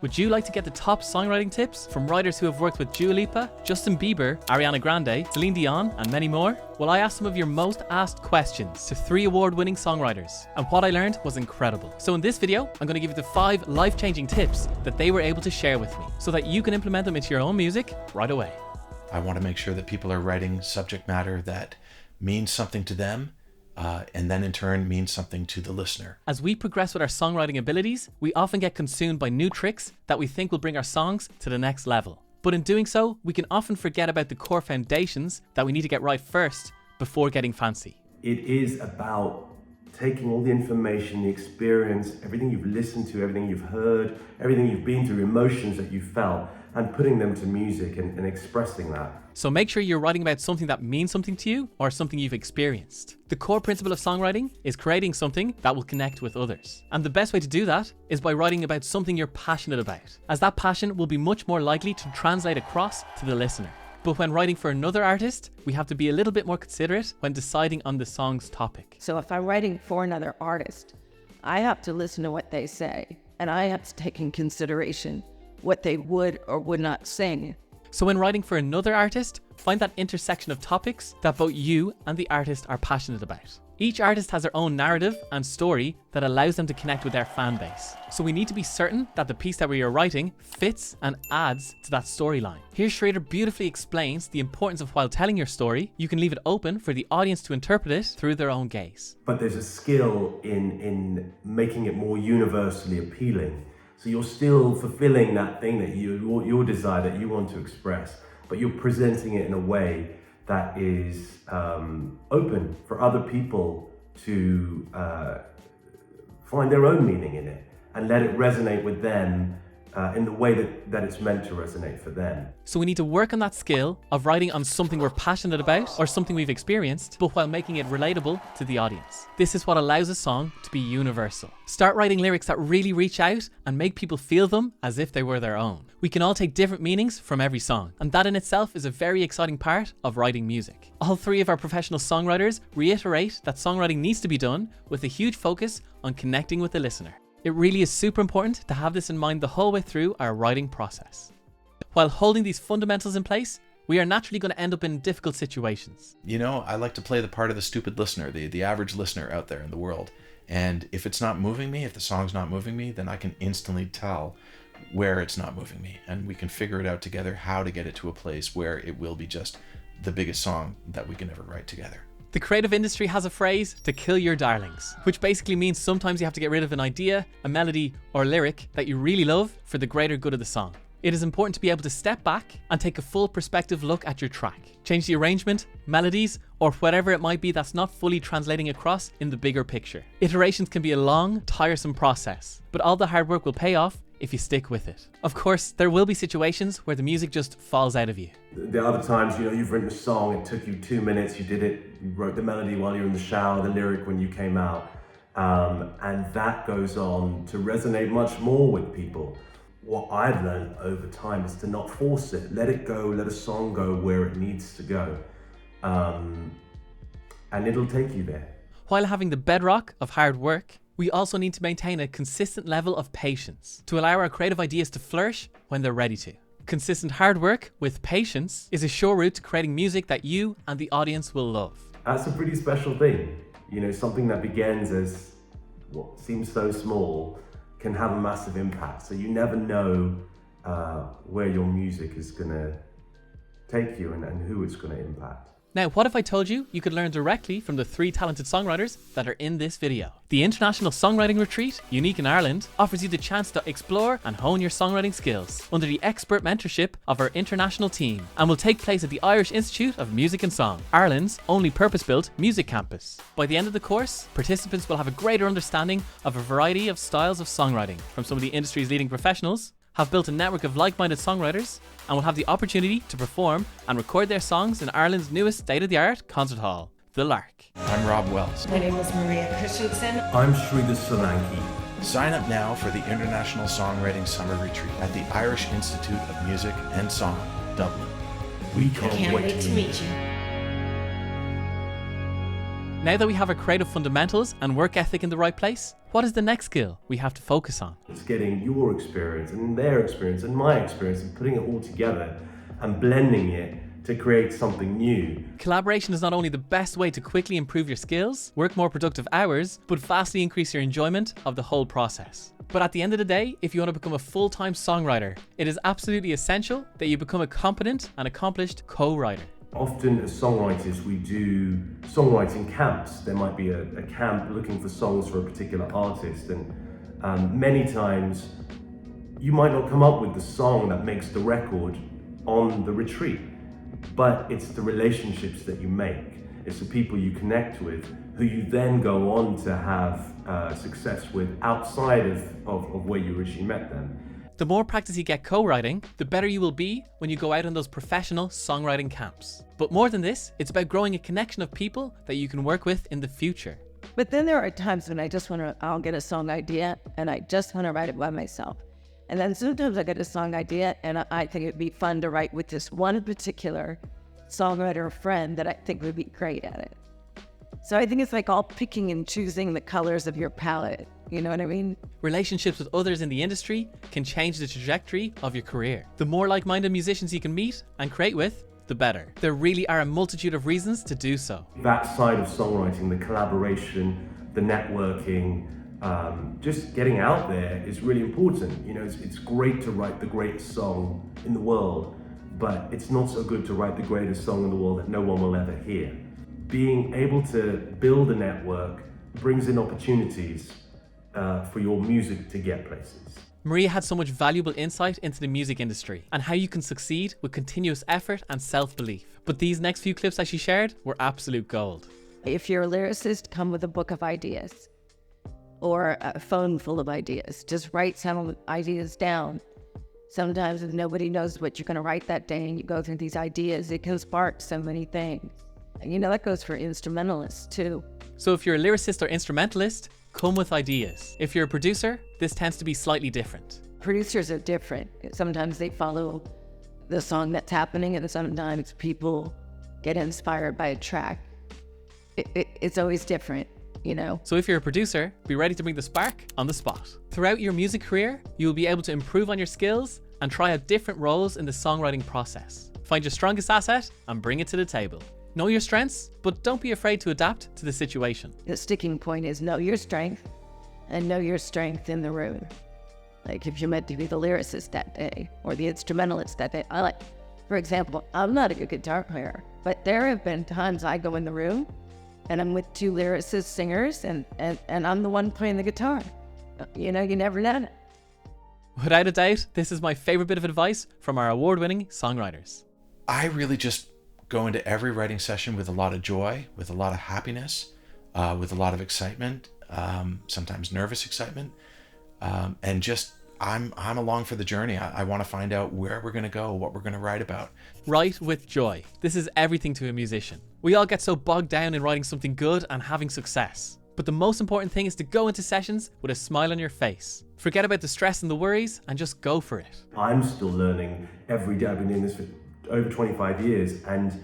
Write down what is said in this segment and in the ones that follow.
Would you like to get the top songwriting tips from writers who have worked with Dua Lipa, Justin Bieber, Ariana Grande, Celine Dion, and many more? Well, I asked some of your most asked questions to 3 award-winning songwriters, and what I learned was incredible. So in this video, I'm going to give you the 5 life-changing tips that they were able to share with me, so that you can implement them into your own music right away. I want to make sure that people are writing subject matter that means something to them, and then in turn means something to the listener. As we progress with our songwriting abilities, we often get consumed by new tricks that we think will bring our songs to the next level. But in doing so, we can often forget about the core foundations that we need to get right first before getting fancy. It is about taking all the information, the experience, everything you've listened to, everything you've heard, everything you've been through, emotions that you've felt, and putting them to music and expressing that. So make sure you're writing about something that means something to you or something you've experienced. The core principle of songwriting is creating something that will connect with others. And the best way to do that is by writing about something you're passionate about, as that passion will be much more likely to translate across to the listener. But when writing for another artist, we have to be a little bit more considerate when deciding on the song's topic. So if I'm writing for another artist, I have to listen to what they say, and I have to take in consideration what they would or would not sing. So when writing for another artist, find that intersection of topics that both you and the artist are passionate about. Each artist has their own narrative and story that allows them to connect with their fan base. So we need to be certain that the piece that we are writing fits and adds to that storyline. Here Schrader beautifully explains the importance of while telling your story, you can leave it open for the audience to interpret it through their own gaze. But there's a skill in making it more universally appealing. So you're still fulfilling that thing that your desire that you want to express, but you're presenting it in a way that is open for other people to find their own meaning in it and let it resonate with them in the way that it's meant to resonate for them. So we need to work on that skill of writing on something we're passionate about or something we've experienced, but while making it relatable to the audience. This is what allows a song to be universal. Start writing lyrics that really reach out and make people feel them as if they were their own. We can all take different meanings from every song, and that in itself is a very exciting part of writing music. All 3 of our professional songwriters reiterate that songwriting needs to be done with a huge focus on connecting with the listener. It really is super important to have this in mind the whole way through our writing process. While holding these fundamentals in place, we are naturally going to end up in difficult situations. You know, I like to play the part of the stupid listener, the average listener out there in the world. And if it's not moving me, if the song's not moving me, then I can instantly tell where it's not moving me. And we can figure it out together how to get it to a place where it will be just the biggest song that we can ever write together. The creative industry has a phrase, to kill your darlings, which basically means sometimes you have to get rid of an idea, a melody, or lyric that you really love for the greater good of the song. It is important to be able to step back and take a full perspective look at your track. Change the arrangement, melodies, or whatever it might be that's not fully translating across in the bigger picture. Iterations can be a long, tiresome process, but all the hard work will pay off if you stick with it. Of course, there will be situations where the music just falls out of you. The other times, you've written a song, it took you 2 minutes, you did it, you wrote the melody while you were in the shower, the lyric when you came out, and that goes on to resonate much more with people. What I've learned over time is to not force it, let it go, let a song go where it needs to go, and it'll take you there. While having the bedrock of hard work, we also need to maintain a consistent level of patience to allow our creative ideas to flourish when they're ready to. Consistent hard work with patience is a sure route to creating music that you and the audience will love. That's a pretty special thing. Something that begins as what seems so small can have a massive impact. So you never know where your music is gonna take you and who it's gonna impact. Now, what if I told you you could learn directly from the 3 talented songwriters that are in this video? The International Songwriting Retreat, unique in Ireland, offers you the chance to explore and hone your songwriting skills under the expert mentorship of our international team, and will take place at the Irish Institute of Music and Song, Ireland's only purpose-built music campus. By the end of the course, participants will have a greater understanding of a variety of styles of songwriting from some of the industry's leading professionals, have built a network of like-minded songwriters, and will have the opportunity to perform and record their songs in Ireland's newest state-of-the-art concert hall, The Lark. I'm Rob Wells. My name is Maria Christensen. I'm Sridhar Solanki. Sign up now for the International Songwriting Summer Retreat at the Irish Institute of Music and Song, Dublin. We can't Wait to meet you. Now that we have our creative fundamentals and work ethic in the right place, What is the next skill we have to focus on? It's getting your experience and their experience and my experience and putting it all together and blending it to create something new. Collaboration is not only the best way to quickly improve your skills, work more productive hours, but vastly increase your enjoyment of the whole process. But at the end of the day, if you want to become a full-time songwriter, it is absolutely essential that you become a competent and accomplished co-writer. Often as songwriters, we do songwriting camps. There might be a camp looking for songs for a particular artist, and many times you might not come up with the song that makes the record on the retreat, but it's the relationships that you make. It's the people you connect with who you then go on to have success with outside of where you originally met them. The more practice you get co-writing, the better you will be when you go out on those professional songwriting camps. But more than this, it's about growing a connection of people that you can work with in the future. But then there are times when I'll get a song idea and I just want to write it by myself. And then sometimes I get a song idea and I think it'd be fun to write with this one particular songwriter or friend that I think would be great at it. So I think it's like all picking and choosing the colors of your palette. You know what I mean? Relationships with others in the industry can change the trajectory of your career. The more like-minded musicians you can meet and create with, the better. There really are a multitude of reasons to do so. That side of songwriting, the collaboration, the networking, just getting out there is really important. You know, it's great to write the greatest song in the world, but it's not so good to write the greatest song in the world that no one will ever hear. Being able to build a network brings in opportunities for your music to get places. Maria had so much valuable insight into the music industry and how you can succeed with continuous effort and self-belief. But these next few clips that she shared were absolute gold. If you're a lyricist, come with a book of ideas or a phone full of ideas. Just write some ideas down. Sometimes if nobody knows what you're going to write that day and you go through these ideas, it can spark so many things. And you know, that goes for instrumentalists too. So if you're a lyricist or instrumentalist, come with ideas. If you're a producer, this tends to be slightly different. Producers are different. Sometimes they follow the song that's happening, and sometimes people get inspired by a track. It's always different, you know? So if you're a producer, be ready to bring the spark on the spot. Throughout your music career, you will be able to improve on your skills and try out different roles in the songwriting process. Find your strongest asset and bring it to the table. Know your strengths, but don't be afraid to adapt to the situation. The sticking point is know your strength and know your strength in the room. Like if you're meant to be the lyricist that day or the instrumentalist that day. For example, I'm not a good guitar player, but there have been times I go in the room and I'm with two lyricist singers and I'm the one playing the guitar. You know, you never know. Without a doubt, this is my favorite bit of advice from our award-winning songwriters. I really just go into every writing session with a lot of joy, with a lot of happiness, with a lot of excitement, sometimes nervous excitement, and just I'm along for the journey. I want to find out where we're going to go, what we're going to write about. Write with joy. This is everything to a musician. We all get so bogged down in writing something good and having success. But the most important thing is to go into sessions with a smile on your face. Forget about the stress and the worries and just go for it. I'm still learning every day. I've been doing this for over 25 years and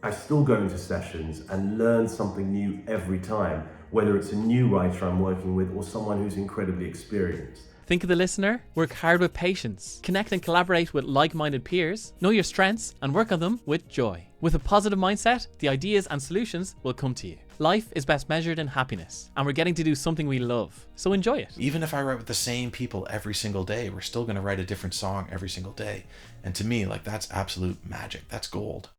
I still go into sessions and learn something new every time, whether it's a new writer I'm working with or someone who's incredibly experienced. Think of the listener, work hard with patience, connect and collaborate with like-minded peers, know your strengths and work on them with joy. With a positive mindset, the ideas and solutions will come to you. Life is best measured in happiness, and we're getting to do something we love, so enjoy it. Even if I write with the same people every single day, we're still going to write a different song every single day. And to me, like, that's absolute magic. That's gold.